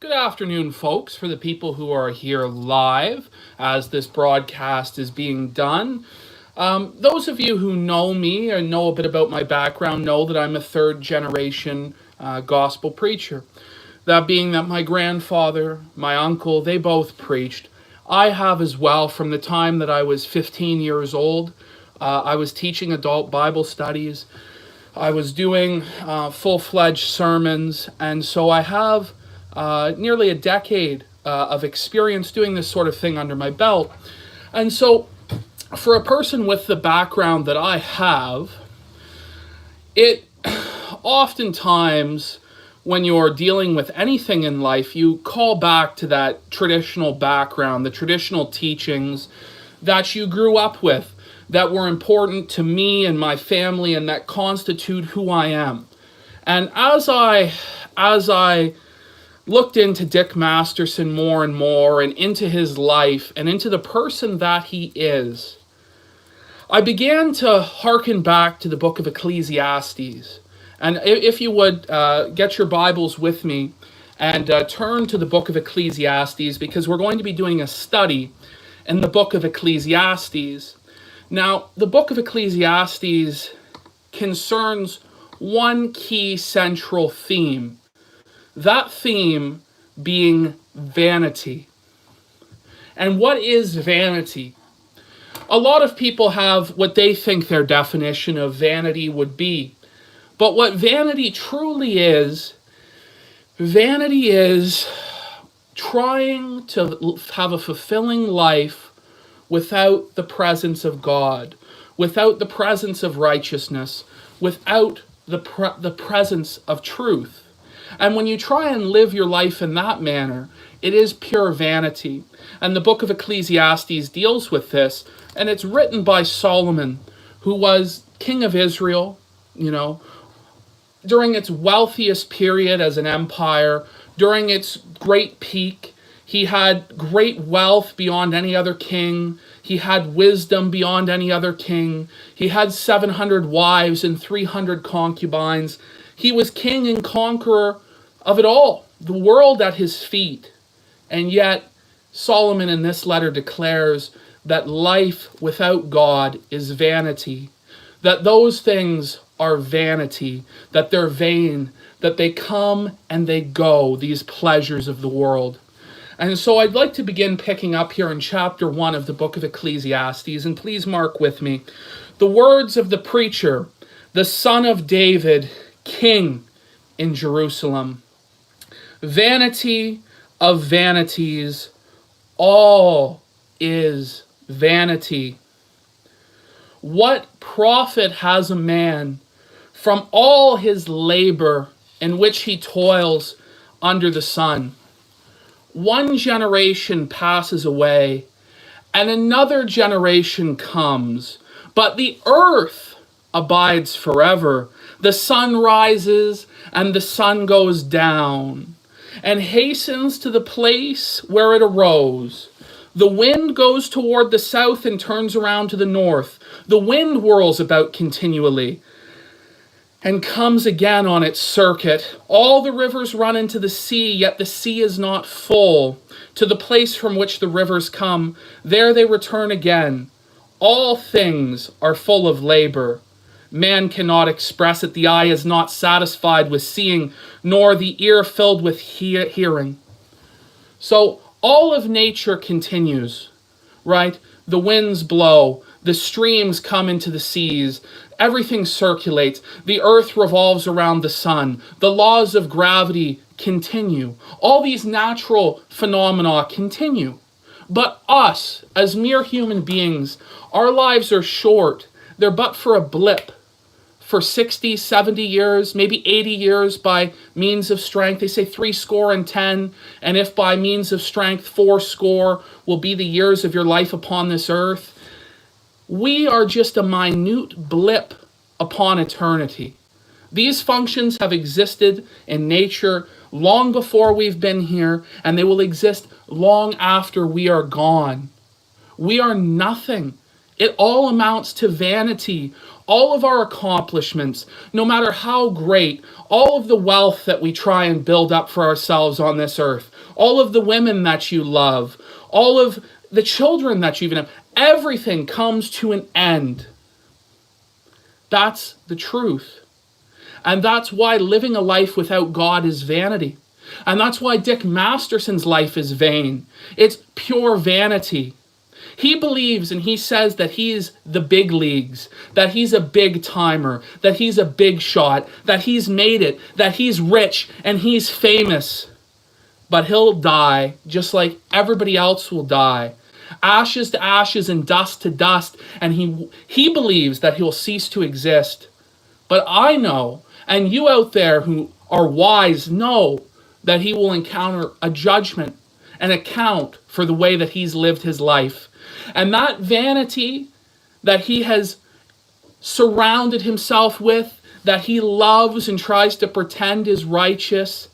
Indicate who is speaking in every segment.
Speaker 1: Good afternoon, folks, for the people who are here live as this broadcast is being done. Those of you who know me or know a bit about my background know that I'm a third generation gospel preacher. That being that my grandfather, my uncle, they both preached. I have as well from the time that I was 15 years old. I was teaching adult Bible studies. I was doing full-fledged sermons, and so I have nearly a decade of experience doing this sort of thing under my belt. And so, for a person with the background that I have, it oftentimes, when you're dealing with anything in life, you call back to that traditional background, the traditional teachings that you grew up with, that were important to me and my family and that constitute who I am. And as I looked into Dick Masterson more and more and into his life and into the person that he is, I began to hearken back to the book of Ecclesiastes. And if you would get your Bibles with me and turn to the book of Ecclesiastes, because we're going to be doing a study in the book of Ecclesiastes. Now, the book of Ecclesiastes concerns one key central theme. That theme being vanity. And what is vanity? A lot of people have what they think their definition of vanity would be. But what vanity truly is trying to have a fulfilling life without the presence of God, without the presence of righteousness, without the presence of truth. And when you try and live your life in that manner, it is pure vanity. And the book of Ecclesiastes deals with this, and it's written by Solomon, who was king of Israel, during its wealthiest period as an empire, during its great peak. He had great wealth beyond any other king. He had wisdom beyond any other king. He had 700 wives and 300 concubines. He was king and conqueror of it all, the world at his feet. And yet, Solomon in this letter declares that life without God is vanity, that those things are vanity, that they're vain, that they come and they go, these pleasures of the world. And so I'd like to begin picking up here in chapter 1 of the book of Ecclesiastes, and please mark with me the words of the preacher, the son of David, king in Jerusalem. Vanity of vanities, all is vanity. What profit has a man from all his labor in which he toils under the sun? One generation passes away, and another generation comes, but the earth abides forever. The sun rises and the sun goes down, and hastens to the place where it arose. The wind goes toward the south and turns around to the north. The wind whirls about continually and comes again on its circuit. All the rivers run into the sea, yet the sea is not full. To the place from which the rivers come, there they return again. All things are full of labor. Man cannot express it. The eye is not satisfied with seeing, nor the ear filled with hearing. So all of nature continues, right? The winds blow, the streams come into the seas, everything circulates, the earth revolves around the sun, the laws of gravity continue. All these natural phenomena continue. But us, as mere human beings, our lives are short. They're but for a blip. For 60, 70 years, maybe 80 years by means of strength. They say 70, and if by means of strength 80 will be the years of your life upon this earth. We are just a minute blip upon eternity. These functions have existed in nature long before we've been here, and they will exist long after we are gone. We are nothing It all amounts to vanity. All of our accomplishments, no matter how great, all of the wealth that we try and build up for ourselves on this earth, all of the women that you love, all of the children that you even have, everything comes to an end. That's the truth. And that's why living a life without God is vanity. And that's why Dick Masterson's life is vain. It's pure vanity. He believes and he says that he is the big leagues, that he's a big timer, that he's a big shot, that he's made it, that he's rich and he's famous. But he'll die just like everybody else will die. Ashes to ashes and dust to dust. And he believes that he'll cease to exist. But I know, and you out there who are wise know, that he will encounter a judgment, an account for the way that he's lived his life. And that vanity that he has surrounded himself with, that he loves and tries to pretend is righteous,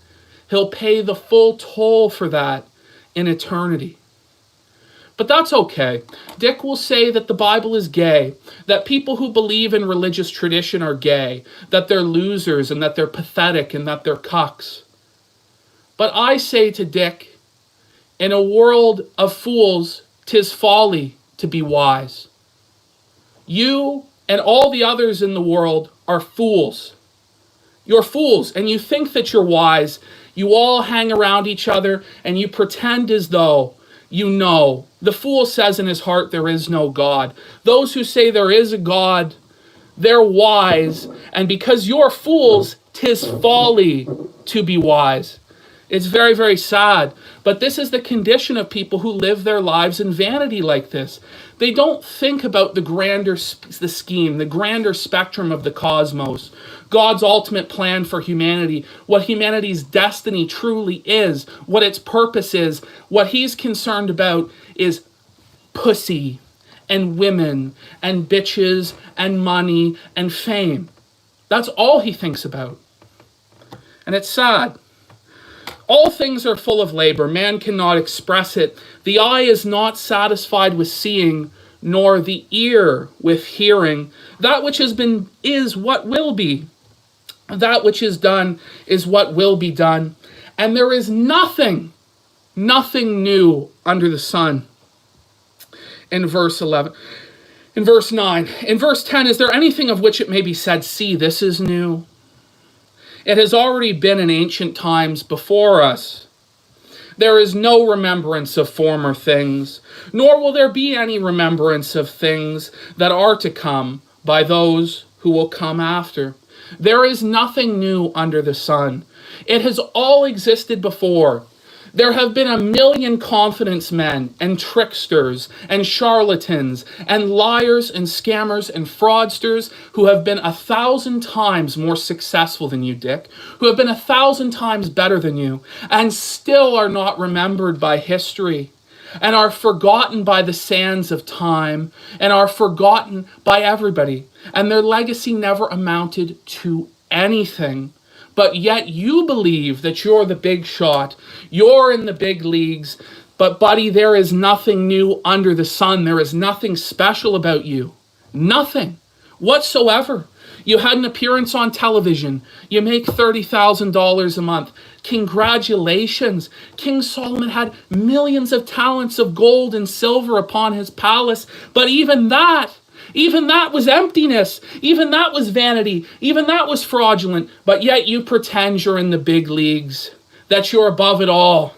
Speaker 1: he'll pay the full toll for that in eternity. But that's okay. Dick will say that the Bible is gay, that people who believe in religious tradition are gay, that they're losers and that they're pathetic and that they're cucks. But I say to Dick, in a world of fools, 'tis folly to be wise. You and all the others in the world are fools. You're fools, and you think that you're wise. You all hang around each other, and you pretend as though you know. The fool says in his heart there is no God. Those who say there is a God, they're wise, and because you're fools, 'tis folly to be wise. It's very, very sad. But this is the condition of people who live their lives in vanity like this. They don't think about the scheme, the grander spectrum of the cosmos, God's ultimate plan for humanity, what humanity's destiny truly is, what its purpose is. What he's concerned about is pussy and women and bitches and money and fame. That's all he thinks about. And it's sad. All things are full of labor. Man cannot express it. The eye is not satisfied with seeing, nor the ear with hearing. That which has been is what will be. That which is done is what will be done. And there is nothing new under the sun. In verse 11. In verse 9. In verse 10, is there anything of which it may be said, see, this is new? It has already been in ancient times before us. There is no remembrance of former things, nor will there be any remembrance of things that are to come by those who will come after. There is nothing new under the sun. It has all existed before. There have been a million confidence men and tricksters and charlatans and liars and scammers and fraudsters who have been 1,000 times more successful than you, Dick, who have been 1,000 times better than you, and still are not remembered by history, and are forgotten by the sands of time, and are forgotten by everybody, and their legacy never amounted to anything. But yet you believe that you're the big shot. You're in the big leagues. But buddy, there is nothing new under the sun. There is nothing special about you. Nothing whatsoever. You had an appearance on television. You make $30,000 a month. Congratulations. King Solomon had millions of talents of gold and silver upon his palace. But even that was emptiness. Even that was vanity. Even that was fraudulent. But yet you pretend you're in the big leagues, that you're above it all.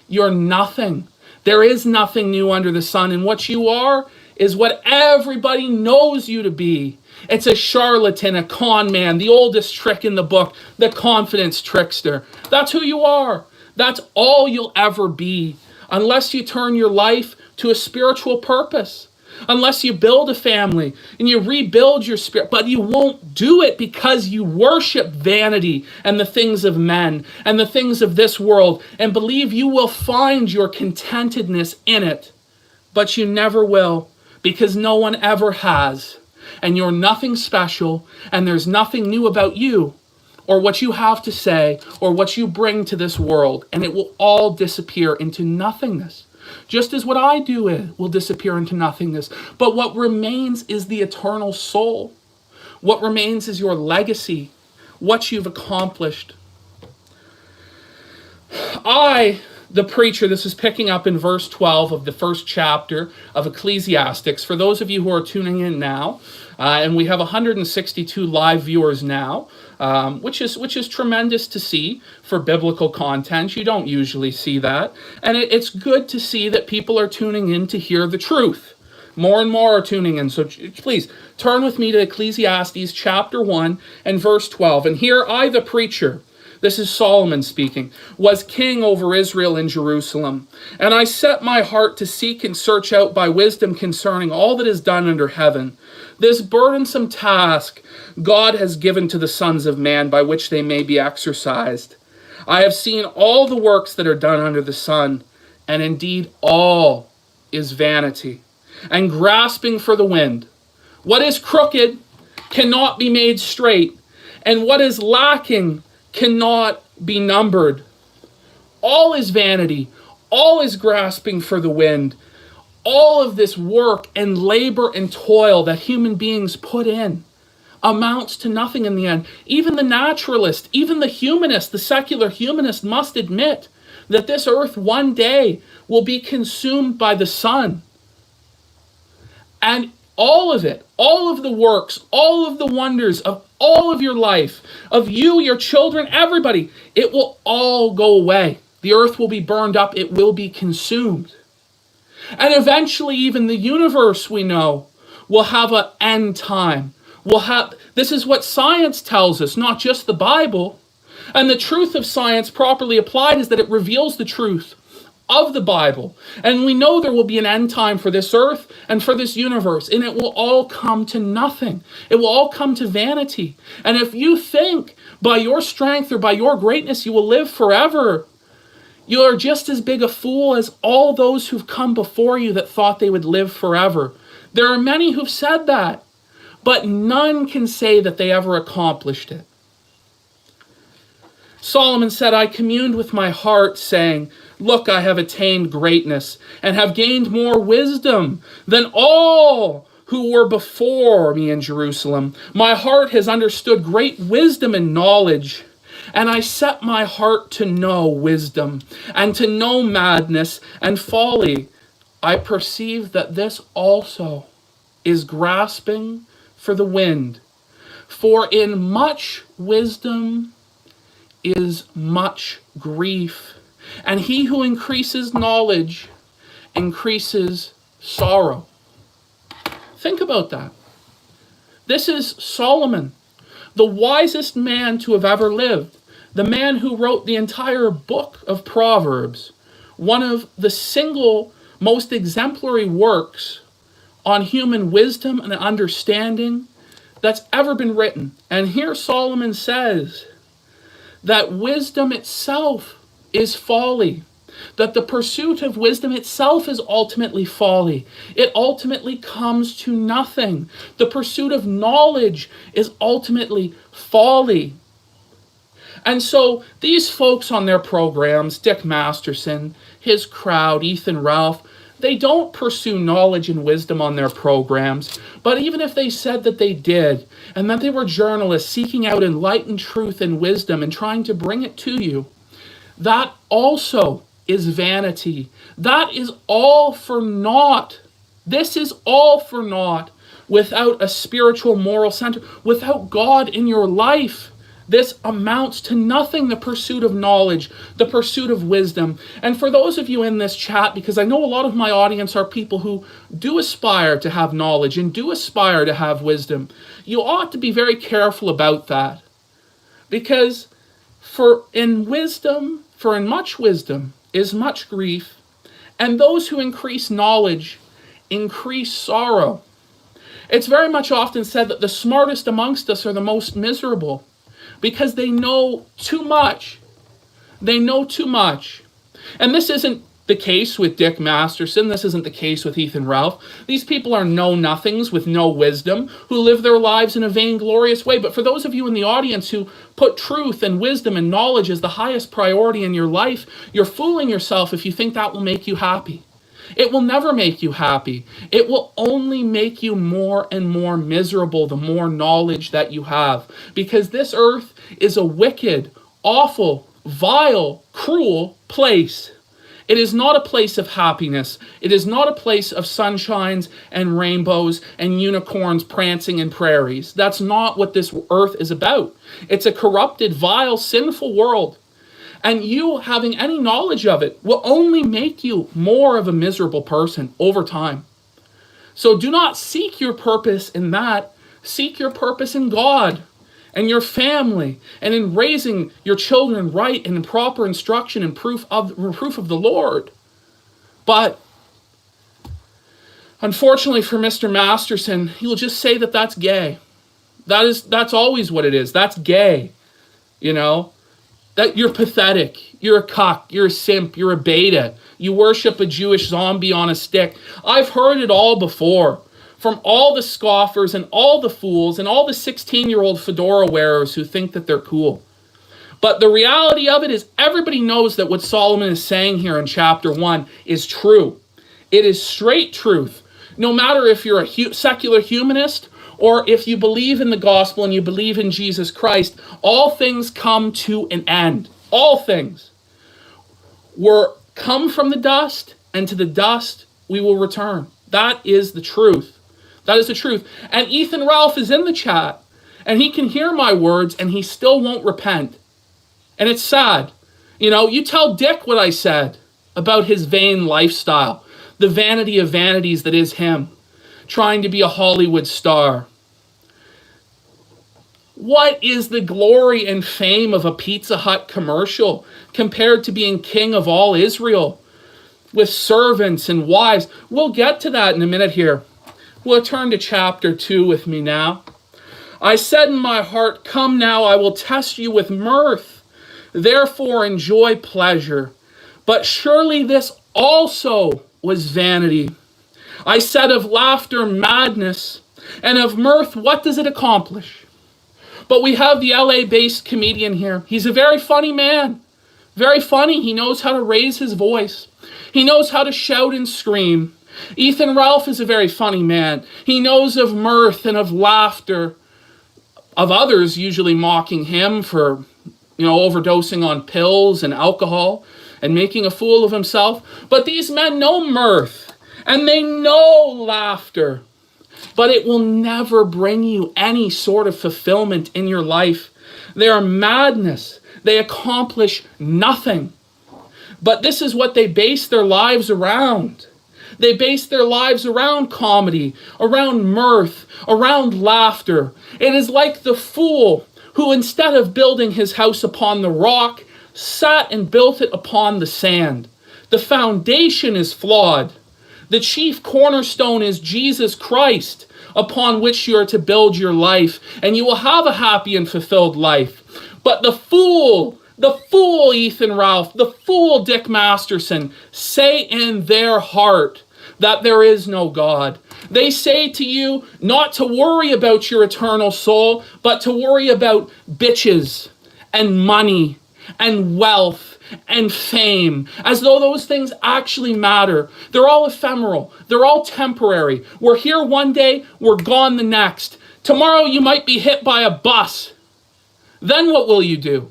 Speaker 1: You're nothing. There is nothing new under the sun. And what you are is what everybody knows you to be. It's a charlatan, a con man, the oldest trick in the book, the confidence trickster. That's who you are. That's all you'll ever be, unless you turn your life to a spiritual purpose. Unless you build a family and you rebuild your spirit. But you won't do it because you worship vanity and the things of men and the things of this world and believe you will find your contentedness in it. But you never will, because no one ever has. And you're nothing special, and there's nothing new about you or what you have to say or what you bring to this world. And it will all disappear into nothingness. Just as what I do will disappear into nothingness. But what remains is the eternal soul. What remains is your legacy, what you've accomplished. The preacher, this is picking up in verse 12 of the first chapter of Ecclesiastes. For those of you who are tuning in now, and we have 162 live viewers now, which is tremendous to see for biblical content. You don't usually see that. And it's good to see that people are tuning in to hear the truth. More and more are tuning in. So please, turn with me to Ecclesiastes chapter 1 and verse 12. And here I, the preacher, this is Solomon speaking, was king over Israel in Jerusalem. And I set my heart to seek and search out by wisdom concerning all that is done under heaven. This burdensome task God has given to the sons of man by which they may be exercised. I have seen all the works that are done under the sun, and indeed all is vanity, and grasping for the wind. What is crooked cannot be made straight, and what is lacking cannot be numbered. All is vanity, all is grasping for the wind. All of this work and labor and toil that human beings put in amounts to nothing in the end. Even the naturalist, even the humanist, the secular humanist must admit that this earth one day will be consumed by the sun. And all of it, all of the works, all of the wonders of all of your life, of you, your children, everybody, it will all go away. The earth will be burned up. It will be consumed. And eventually even the universe, we know, will have an end time. This is what science tells us, not just the Bible. And the truth of science properly applied is that it reveals the truth of the Bible. And we know there will be an end time for this earth and for this universe, and it will all come to nothing. It will all come to vanity. And if you think by your strength or by your greatness you will live forever, you are just as big a fool as all those who've come before you that thought they would live forever. There are many who've said that, but none can say that they ever accomplished it. Solomon said, I communed with my heart, saying, look, I have attained greatness and have gained more wisdom than all who were before me in Jerusalem. My heart has understood great wisdom and knowledge, and I set my heart to know wisdom and to know madness and folly. I perceive that this also is grasping for the wind. For in much wisdom is much grief, and he who increases knowledge increases sorrow. Think about that. This is Solomon, the wisest man to have ever lived, the man who wrote the entire book of Proverbs, one of the single most exemplary works on human wisdom and understanding that's ever been written. And here Solomon says that wisdom itself is folly, that the pursuit of wisdom itself is ultimately folly. It ultimately comes to nothing. The pursuit of knowledge is ultimately folly. And so these folks on their programs, Dick Masterson, his crowd, Ethan Ralph, they don't pursue knowledge and wisdom on their programs. But even if they said that they did, and that they were journalists seeking out enlightened truth and wisdom and trying to bring it to you, that also is vanity. That is all for naught. This is all for naught without a spiritual moral center, without God in your life. This amounts to nothing, the pursuit of knowledge, the pursuit of wisdom. And for those of you in this chat, because I know a lot of my audience are people who do aspire to have knowledge and do aspire to have wisdom, you ought to be very careful about that. Because for in much wisdom is much grief, and those who increase knowledge increase sorrow. It's very much often said that the smartest amongst us are the most miserable, because they know too much. They know too much. And this isn't the case with Dick Masterson. This isn't the case with Ethan Ralph. These people are know-nothings with no wisdom, who live their lives in a vainglorious way. But for those of you in the audience who put truth and wisdom and knowledge as the highest priority in your life, you're fooling yourself if you think that will make you happy. It will never make you happy. It will only make you more and more miserable the more knowledge that you have. Because this earth is a wicked, awful, vile, cruel place. It is not a place of happiness. It is not a place of sunshines and rainbows and unicorns prancing in prairies. That's not what this earth is about. It's a corrupted, vile, sinful world. And you having any knowledge of it will only make you more of a miserable person over time. So do not seek your purpose in that. Seek your purpose in God and your family, and in raising your children right and in proper instruction and proof of the Lord. But unfortunately for Mr. Masterson, he will just say that that's gay. That's always what it is. That's gay. You know, that you're pathetic. You're a cuck. You're a simp. You're a beta. You worship a Jewish zombie on a stick. I've heard it all before. From all the scoffers and all the fools and all the 16-year-old fedora wearers who think that they're cool. But the reality of it is everybody knows that what Solomon is saying here in chapter 1 is true. It is straight truth. No matter if you're a secular humanist or if you believe in the gospel and you believe in Jesus Christ, all things come to an end. All things. We're come from the dust, and to the dust we will return. That is the truth. That is the truth. And Ethan Ralph is in the chat, and he can hear my words, and he still won't repent. And it's sad. You know, you tell Dick what I said about his vain lifestyle, the vanity of vanities that is him, trying to be a Hollywood star. What is the glory and fame of a Pizza Hut commercial compared to being king of all Israel with servants and wives? We'll get to that in a minute here. We'll turn to chapter 2 with me now. I said in my heart, come now, I will test you with mirth. Therefore enjoy pleasure. But surely this also was vanity. I said of laughter, madness, and of mirth, what does it accomplish? But we have the LA-based comedian here. He's a very funny man. Very funny. He knows how to raise his voice. He knows how to shout and scream. Ethan Ralph is a very funny man. He knows of mirth and of laughter, of others usually mocking him for, overdosing on pills and alcohol and making a fool of himself. But these men know mirth and they know laughter. But it will never bring you any sort of fulfillment in your life. They are madness. They accomplish nothing. But this is what they base their lives around. They base their lives around comedy, around mirth, around laughter. It is like the fool who, instead of building his house upon the rock, sat and built it upon the sand. The foundation is flawed. The chief cornerstone is Jesus Christ, upon which you are to build your life, and you will have a happy and fulfilled life. But the fool Ethan Ralph, the fool Dick Masterson, say in their heart that there is no God. They say to you not to worry about your eternal soul, but to worry about bitches and money and wealth and fame, as though those things actually matter. They're all ephemeral. They're all temporary. We're here one day, we're gone the next. Tomorrow you might be hit by a bus. Then what will you do?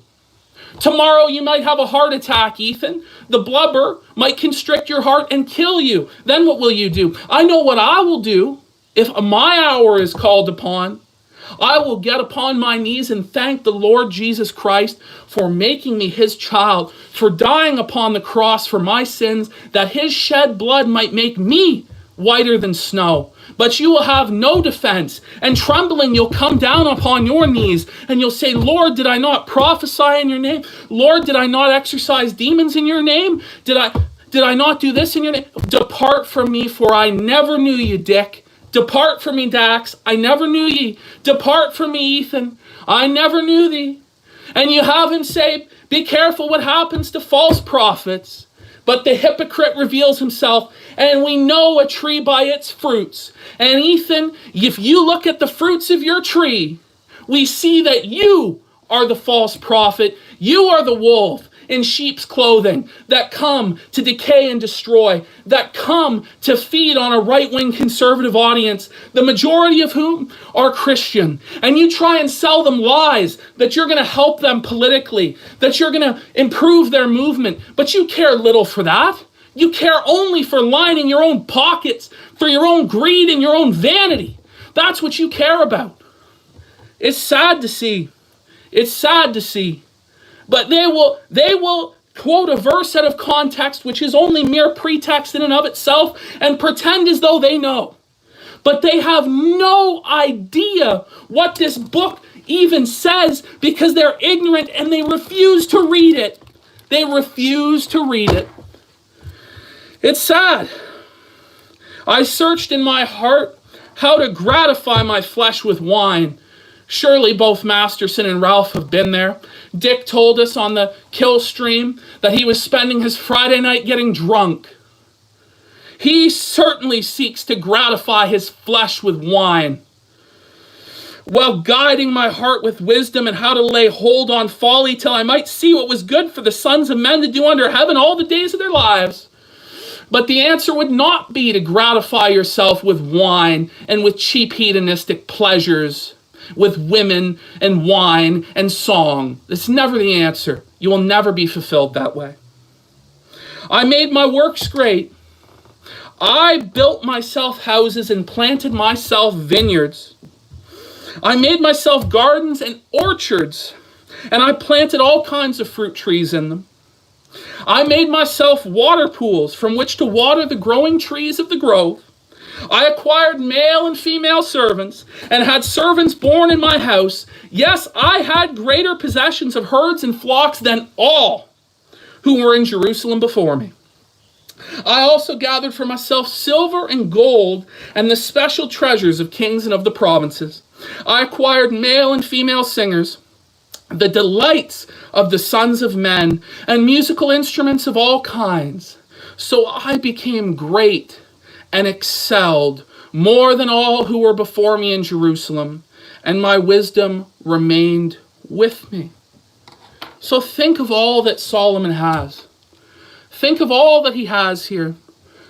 Speaker 1: Tomorrow you might have a heart attack, Ethan. The blubber might constrict your heart and kill you. Then what will you do? I know what I will do if my hour is called upon. I will get upon my knees and thank the Lord Jesus Christ for making me his child, for dying upon the cross for my sins, that his shed blood might make me whiter than snow. But you will have no defense, and trembling you'll come down upon your knees, and you'll say, Lord, did I not prophesy in your name? Lord, did I not exorcise demons in your name? Did I not do this in your name? Depart from me, for I never knew you, Dick. Depart from me, Dax. I never knew ye. Depart from me, Ethan. I never knew thee. And you have him say, be careful what happens to false prophets. But the hypocrite reveals himself, and we know a tree by its fruits. And Ethan, if you look at the fruits of your tree, we see that you are the false prophet. You are the wolf. in sheep's clothing, that come to decay and destroy, that come to feed on a right-wing conservative audience, the majority of whom are Christian. And you try and sell them lies that you're going to help them politically, that you're going to improve their movement, but you care little for that. You care only for lining your own pockets, for your own greed and your own vanity. That's what you care about. It's sad to see. It's sad to see. But they will quote a verse out of context, which is only mere pretext in and of itself, and pretend as though they know. But they have no idea what this book even says because they're ignorant and they refuse to read it. They refuse to read it. It's sad. I searched in my heart how to gratify my flesh with wine. Surely both Masterson and Ralph have been there. Dick told us on the kill stream that he was spending his Friday night getting drunk. He certainly seeks to gratify his flesh with wine, while guiding my heart with wisdom and how to lay hold on folly till I might see what was good for the sons of men to do under heaven all the days of their lives. But the answer would not be to gratify yourself with wine and with cheap hedonistic pleasures, with women and wine and song. It's never the answer. You will never be fulfilled that way. I made my works great. I built myself houses and planted myself vineyards. I made myself gardens and orchards, and I planted all kinds of fruit trees in them. I made myself water pools from which to water the growing trees of the grove. I acquired male and female servants and had servants born in my house. Yes, I had greater possessions of herds and flocks than all who were in Jerusalem before me. I also gathered for myself silver and gold and the special treasures of kings and of the provinces. I acquired male and female singers, the delights of the sons of men, and musical instruments of all kinds. So I became great and excelled more than all who were before me in Jerusalem, and my wisdom remained with me. So think of all that Solomon has. Think of all that he has here.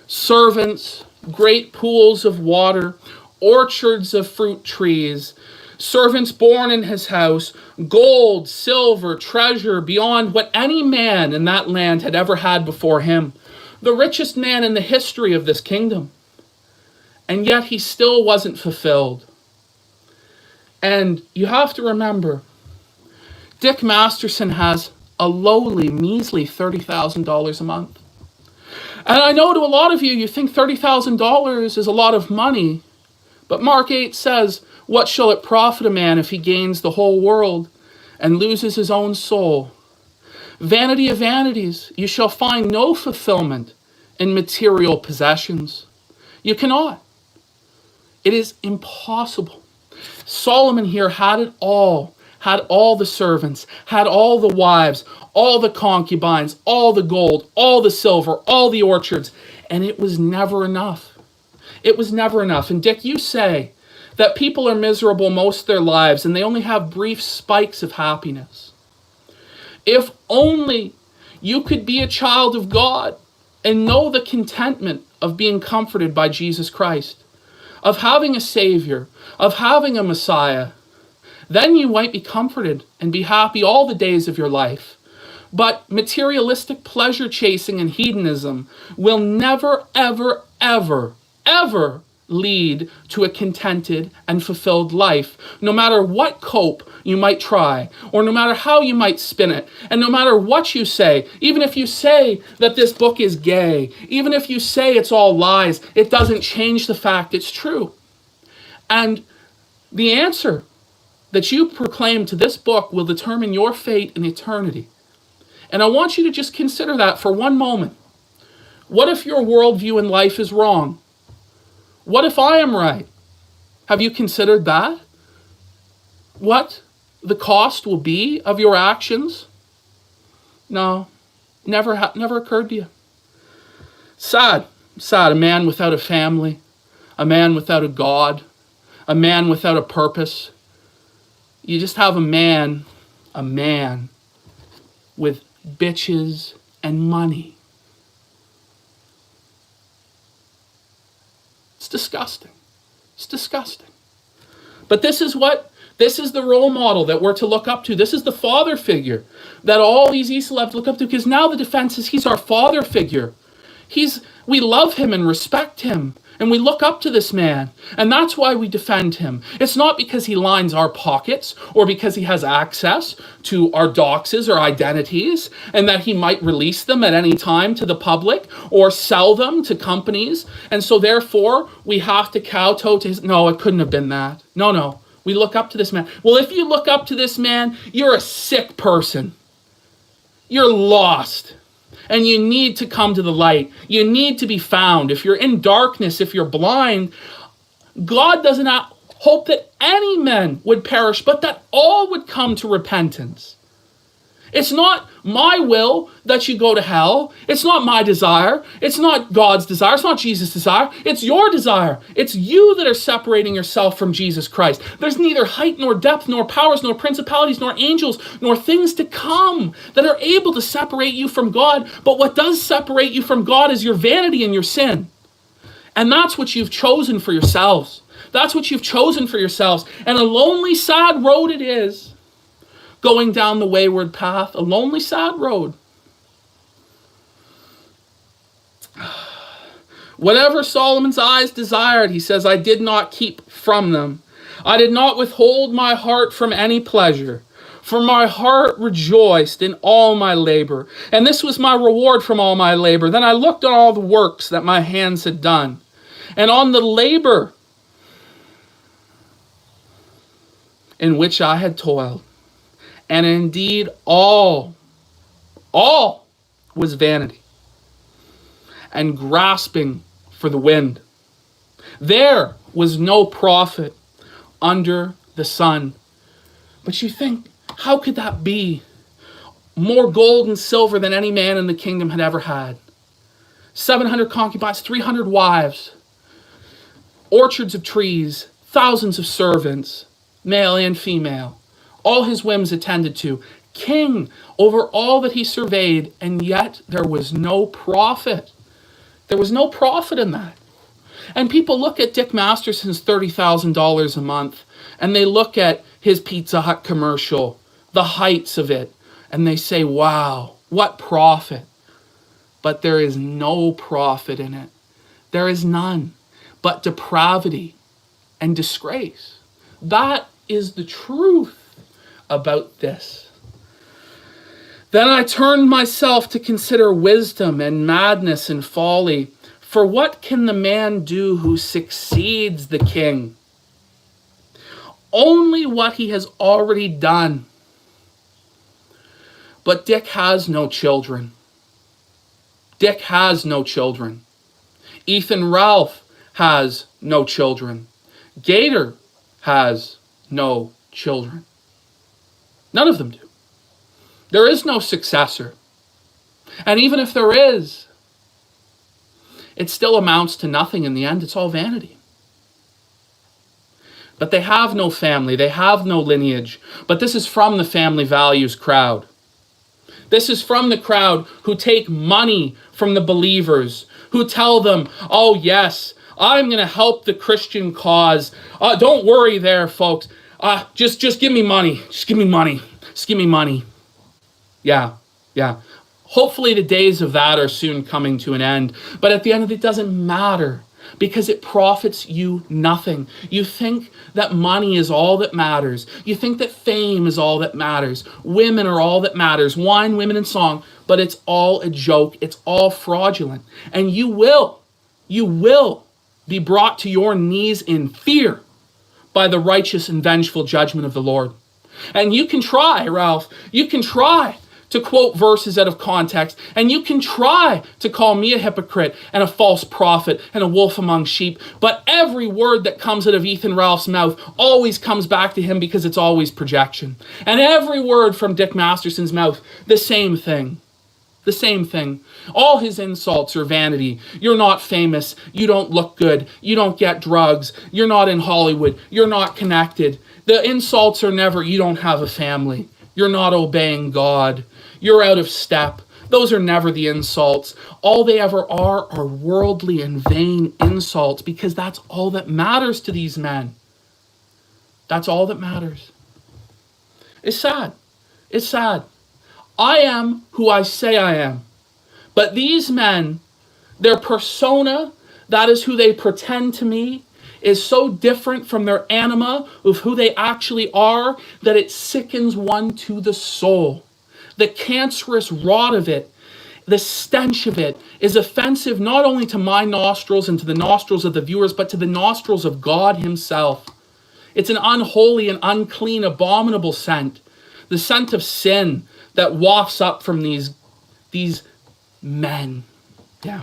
Speaker 1: Servants, great pools of water, orchards of fruit trees, servants born in his house, gold, silver, treasure beyond what any man in that land had ever had before him. The richest man in the history of this kingdom. And yet he still wasn't fulfilled. And you have to remember, Dick Masterson has a lowly, measly $30,000 a month. And I know to a lot of you, you think $30,000 is a lot of money. But Mark 8 says, what shall it profit a man if he gains the whole world and loses his own soul? Vanity of vanities, you shall find no fulfillment in material possessions. You cannot. It is impossible. Solomon here had it all. Had all the servants, had all the wives, all the concubines, all the gold, all the silver, all the orchards, and it was never enough. It was never enough. And Dick, you say that people are miserable most of their lives and they only have brief spikes of happiness. If only you could be a child of God and know the contentment of being comforted by Jesus Christ, of having a Savior, of having a Messiah, then you might be comforted and be happy all the days of your life. But materialistic pleasure chasing and hedonism will never, ever, ever, ever lead to a contented and fulfilled life, no matter what cope you might try, or no matter how you might spin it, and no matter what you say. Even if you say that this book is gay, even if you say it's all lies, it doesn't change the fact it's true. And the answer that you proclaim to this book will determine your fate in eternity. And I want you to just consider that for one moment. What if your worldview in life is wrong? What if I am right? Have you considered that? What the cost will be of your actions? No, never occurred to you. Sad, a man without a family, a man without a God, a man without a purpose. You just have a man with bitches, and money. It's disgusting. It's disgusting. But this is the role model that we're to look up to. This is the father figure that all these Esalevs look up to, because now the defense is he's our father figure. We love him and respect him, and we look up to this man, and that's why we defend him. It's not because he lines our pockets or because he has access to our doxes or identities and that he might release them at any time to the public or sell them to companies, and so therefore we have to kowtow to his... No, it couldn't have been that. No. We look up to this man. Well, if you look up to this man, you're a sick person. You're lost. And you need to come to the light. You need to be found. If you're in darkness, if you're blind, God does not hope that any men would perish, but that all would come to repentance. It's not my will that you go to hell. It's not my desire. It's not God's desire. It's not Jesus' desire. It's your desire. It's you that are separating yourself from Jesus Christ. There's neither height nor depth nor powers nor principalities nor angels nor things to come that are able to separate you from God. But what does separate you from God is your vanity and your sin. And that's what you've chosen for yourselves. That's what you've chosen for yourselves. And a lonely, sad road it is. Going down the wayward path, a lonely, sad road. Whatever Solomon's eyes desired, he says, I did not keep from them. I did not withhold my heart from any pleasure, for my heart rejoiced in all my labor, and this was my reward from all my labor. Then I looked on all the works that my hands had done, and on the labor in which I had toiled. And indeed, all was vanity and grasping for the wind. There was no profit under the sun. But you think, how could that be? More gold and silver than any man in the kingdom had ever had. 700 concubines, 300 wives, orchards of trees, thousands of servants, male and female. All his whims attended to, king over all that he surveyed, and yet there was no profit. There was no profit in that. And people look at Dick Masterson's $30,000 a month, and they look at his Pizza Hut commercial, the heights of it, and they say, wow, what profit. But there is no profit in it. There is none but depravity and disgrace. That is the truth about this. Then I turned myself to consider wisdom and madness and folly. For what can the man do who succeeds the king? Only what he has already done. But Dick has no children. Dick has no children. Ethan Ralph has no children. Gator has no children. None of them do. There is no successor. And even if there is, it still amounts to nothing in the end. It's all vanity. But they have no family. They have no lineage. But this is from the family values crowd. This is from the crowd who take money from the believers, who tell them, oh yes, I'm going to help the Christian cause. Don't worry there, folks. Just give me money. Just give me money. Just give me money. Yeah. Hopefully the days of that are soon coming to an end. But at the end of it doesn't matter because it profits you nothing. You think that money is all that matters. You think that fame is all that matters. Women are all that matters. Wine, women, and song. But it's all a joke. It's all fraudulent. And you will be brought to your knees in fear by the righteous and vengeful judgment of the Lord. And you can try, Ralph, you can try to quote verses out of context, and you can try to call me a hypocrite and a false prophet and a wolf among sheep, but every word that comes out of Ethan Ralph's mouth always comes back to him because it's always projection. And every word from Dick Masterson's mouth, the same thing. The same thing. All his insults are vanity. You're not famous. You don't look good. You don't get drugs. You're not in Hollywood. You're not connected. The insults are never, you don't have a family. You're not obeying God. You're out of step. Those are never the insults. All they ever are worldly and vain insults, because that's all that matters to these men. That's all that matters. It's sad. It's sad. I am who I say I am. But these men, their persona, that is who they pretend to me, is so different from their anima of who they actually are that it sickens one to the soul. The cancerous rot of it, the stench of it, is offensive not only to my nostrils and to the nostrils of the viewers, but to the nostrils of God himself. It's an unholy and unclean, abominable scent. The scent of sin that wafts up from these men. Yeah.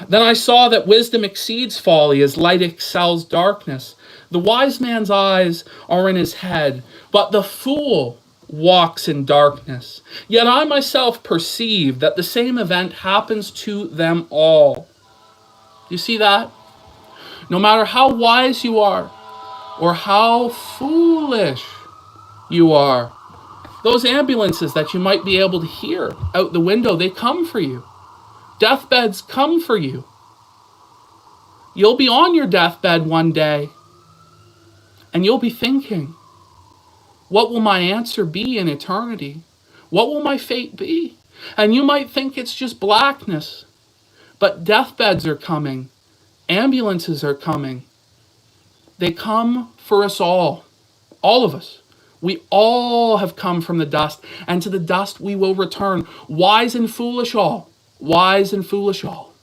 Speaker 1: Then I saw that wisdom exceeds folly as light excels darkness. The wise man's eyes are in his head, but the fool walks in darkness. Yet I myself perceive that the same event happens to them all. Do you see that? No matter how wise you are or how foolish you are, those ambulances that you might be able to hear out the window, they come for you. Deathbeds come for you. You'll be on your deathbed one day, and you'll be thinking, what will my answer be in eternity? What will my fate be? And you might think it's just blackness, but deathbeds are coming. Ambulances are coming. They come for us all of us. We all have come from the dust, and to the dust we will return. Wise and foolish all. Wise and foolish all.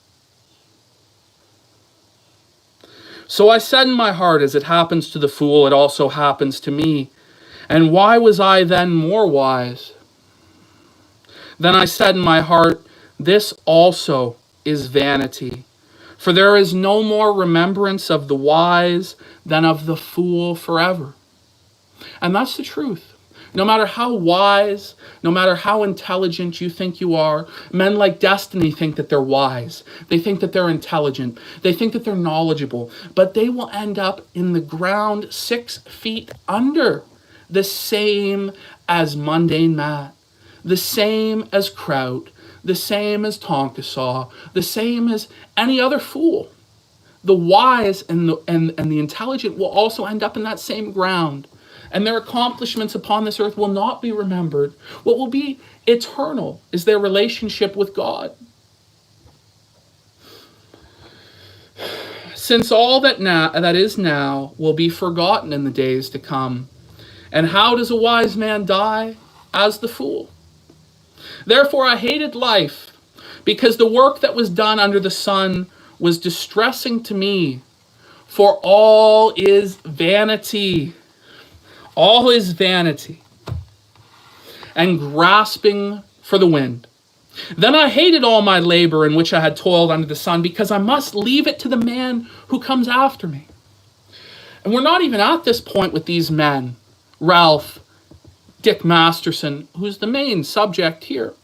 Speaker 1: So I said in my heart, as it happens to the fool, it also happens to me. And why was I then more wise? Then I said in my heart, this also is vanity. For there is no more remembrance of the wise than of the fool forever. And that's the truth. No matter how wise, no matter how intelligent you think you are, men like Destiny think that they're wise. They think that they're intelligent. They think that they're knowledgeable. But they will end up in the ground 6 feet under, the same as mundane Matt, the same as Kraut, the same as Tonkasaw, the same as any other fool. The wise and the intelligent will also end up in that same ground. And their accomplishments upon this earth will not be remembered. What will be eternal is their relationship with God. Since all that is now will be forgotten in the days to come. And how does a wise man die? As the fool. Therefore I hated life, because the work that was done under the sun was distressing to me. For all is vanity. All is vanity, and grasping for the wind. Then I hated all my labor in which I had toiled under the sun, because I must leave it to the man who comes after me. And we're not even at this point with these men, Ralph, Dick Masterson, who's the main subject here.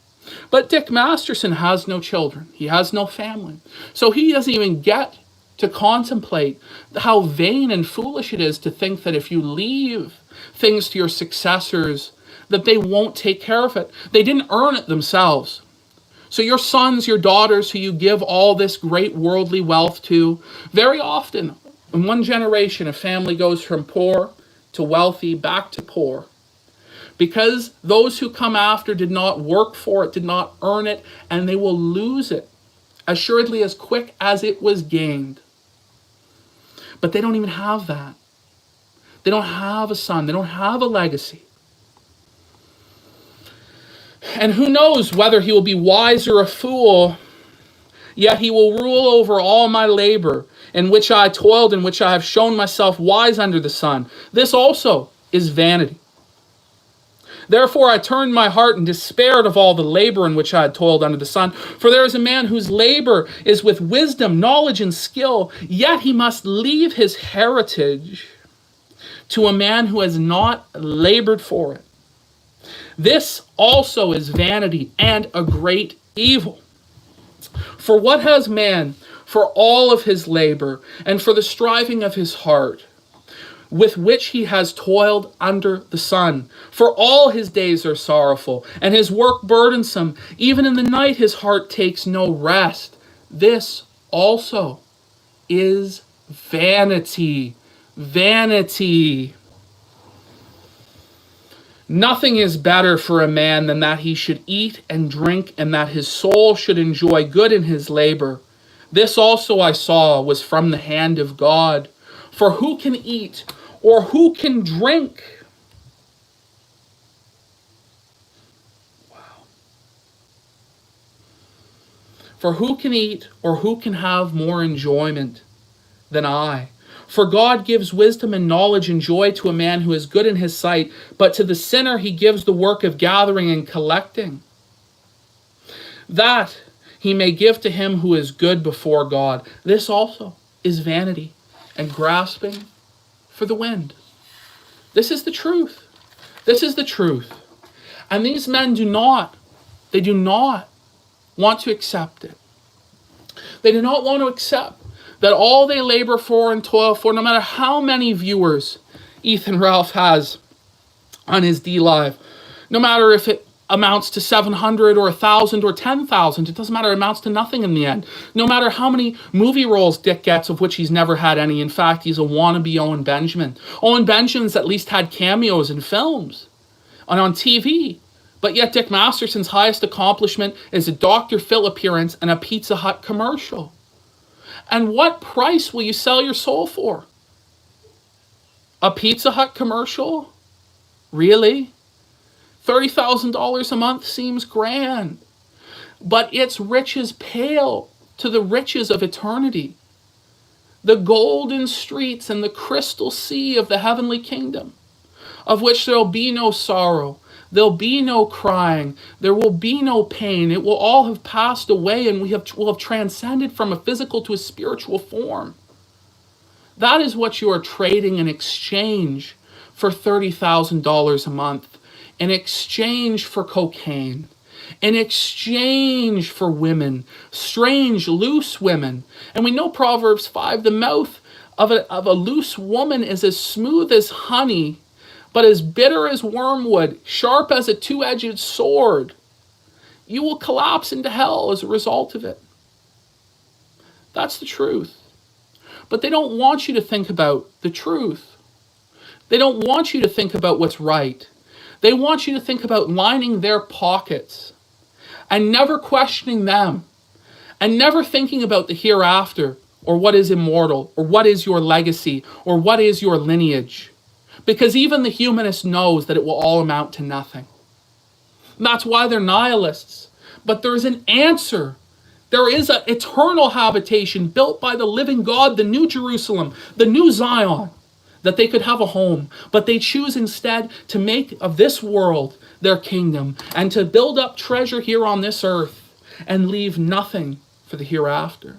Speaker 1: But Dick Masterson has no children. He has no family. So he doesn't even get to contemplate how vain and foolish it is to think that if you leave things to your successors, that they won't take care of it. They didn't earn it themselves. So your sons, your daughters, who you give all this great worldly wealth to, very often, in one generation, a family goes from poor to wealthy, back to poor. Because those who come after did not work for it, did not earn it, and they will lose it, assuredly as quick as it was gained. But they don't even have that. They don't have a son. They don't have a legacy. And who knows whether he will be wise or a fool, yet he will rule over all my labor, in which I toiled, in which I have shown myself wise under the sun. This also is vanity. Therefore I turned my heart and despaired of all the labor in which I had toiled under the sun. For there is a man whose labor is with wisdom, knowledge, and skill, yet he must leave his heritage to a man who has not labored for it. This also is vanity and a great evil. For what has man for all of his labor and for the striving of his heart? with which he has toiled under the sun. For all his days are sorrowful, and his work burdensome. Even in the night his heart takes no rest. This also is vanity. Vanity. Nothing is better for a man than that he should eat and drink, and that his soul should enjoy good in his labor. This also I saw was from the hand of God. For who can eat or who can drink? Wow. For who can eat or who can have more enjoyment than I? For God gives wisdom and knowledge and joy to a man who is good in his sight, but to the sinner he gives the work of gathering and collecting, that he may give to him who is good before God. This also is vanity and grasping for the wind. This is the truth. This is the truth. And these men do not want to accept it. They do not want to accept that all they labor for and toil for, no matter how many viewers Ethan Ralph has on his DLive, no matter if it amounts to 700 or 1,000 or 10,000. It doesn't matter. It amounts to nothing in the end. No matter how many movie roles Dick gets, of which he's never had any. In fact, he's a wannabe Owen Benjamin. Owen Benjamin's at least had cameos in films and on TV. But yet Dick Masterson's highest accomplishment is a Dr. Phil appearance and a Pizza Hut commercial. And what price will you sell your soul for? A Pizza Hut commercial? Really? $30,000 a month seems grand, but its riches pale to the riches of eternity. The golden streets and the crystal sea of the heavenly kingdom, of which there will be no sorrow, there'll be no crying, there will be no pain. It will all have passed away, and will have transcended from a physical to a spiritual form. That is what you are trading in exchange for $30,000 a month. In exchange for cocaine, in exchange for women, strange, loose women. And we know Proverbs 5, the mouth of a loose woman is as smooth as honey, but as bitter as wormwood, sharp as a two-edged sword. You will collapse into hell as a result of it. That's the truth. But they don't want you to think about the truth. They don't want you to think about what's right. They want you to think about lining their pockets and never questioning them and never thinking about the hereafter or what is immortal or what is your legacy or what is your lineage. Because even the humanist knows that it will all amount to nothing. And that's why they're nihilists. But there is an answer. There is an eternal habitation built by the living God, the New Jerusalem, the New Zion, that they could have a home, but they choose instead to make of this world their kingdom and to build up treasure here on this earth and leave nothing for the hereafter.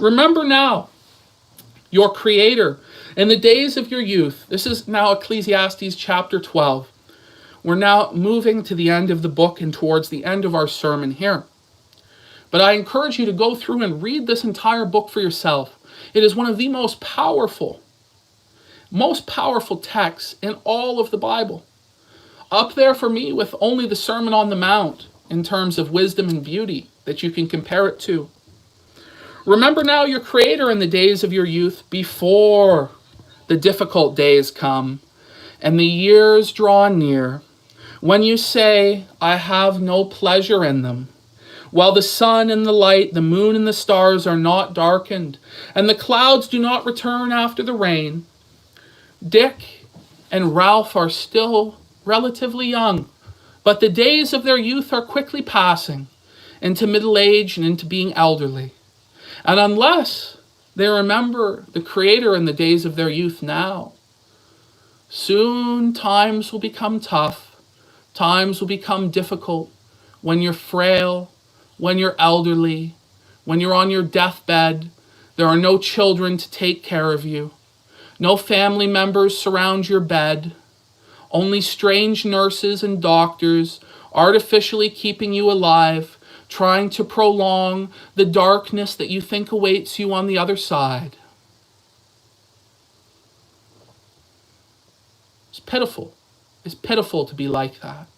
Speaker 1: Remember now your Creator in the days of your youth. This is now Ecclesiastes chapter 12. We're now moving to the end of the book and towards the end of our sermon here. But I encourage you to go through and read this entire book for yourself. It is one of the most powerful texts in all of the Bible. Up there for me with only the Sermon on the Mount in terms of wisdom and beauty that you can compare it to. Remember now your Creator in the days of your youth, before the difficult days come and the years draw near, when you say, I have no pleasure in them. While the sun and the light, the moon and the stars are not darkened, and the clouds do not return after the rain. Dick and Ralph are still relatively young, but the days of their youth are quickly passing into middle age and into being elderly. And unless they remember the Creator in the days of their youth now, soon times will become tough, times will become difficult when you're frail, when you're elderly, when you're on your deathbed. There are no children to take care of you. No family members surround your bed. Only strange nurses and doctors artificially keeping you alive, trying to prolong the darkness that you think awaits you on the other side. pitiful. It's pitiful to be like that.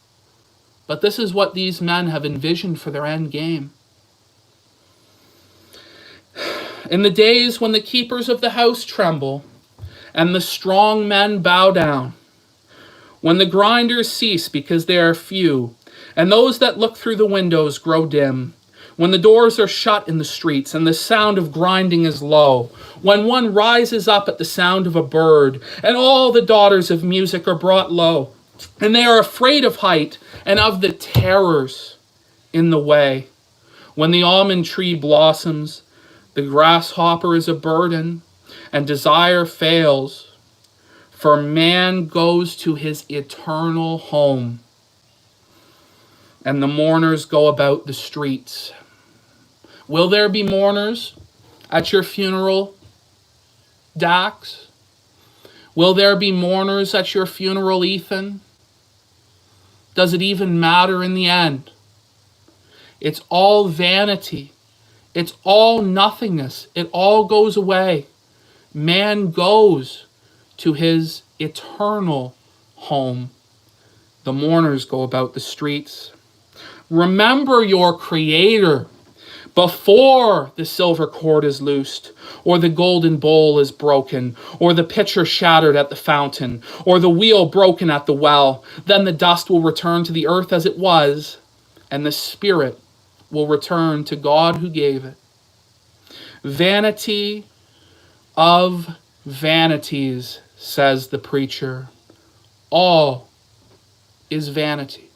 Speaker 1: But this is what these men have envisioned for their end game. In the days when the keepers of the house tremble, and the strong men bow down, when the grinders cease because they are few, and those that look through the windows grow dim, when the doors are shut in the streets, and the sound of grinding is low, when one rises up at the sound of a bird, and all the daughters of music are brought low, and they are afraid of height, and of the terrors in the way, when the almond tree blossoms, the grasshopper is a burden, and desire fails, for man goes to his eternal home, and the mourners go about the streets. Will there be mourners at your funeral, Dax? Will there be mourners at your funeral, Ethan? Does it even matter in the end? It's all vanity. It's all nothingness. It all goes away. Man goes to his eternal home. The mourners go about the streets. Remember your Creator before the silver cord is loosed, or the golden bowl is broken, or the pitcher shattered at the fountain, or the wheel broken at the well. Then the dust will return to the earth as it was, and the spirit will return to God who gave it. Vanity of vanities, says the preacher. All is vanity.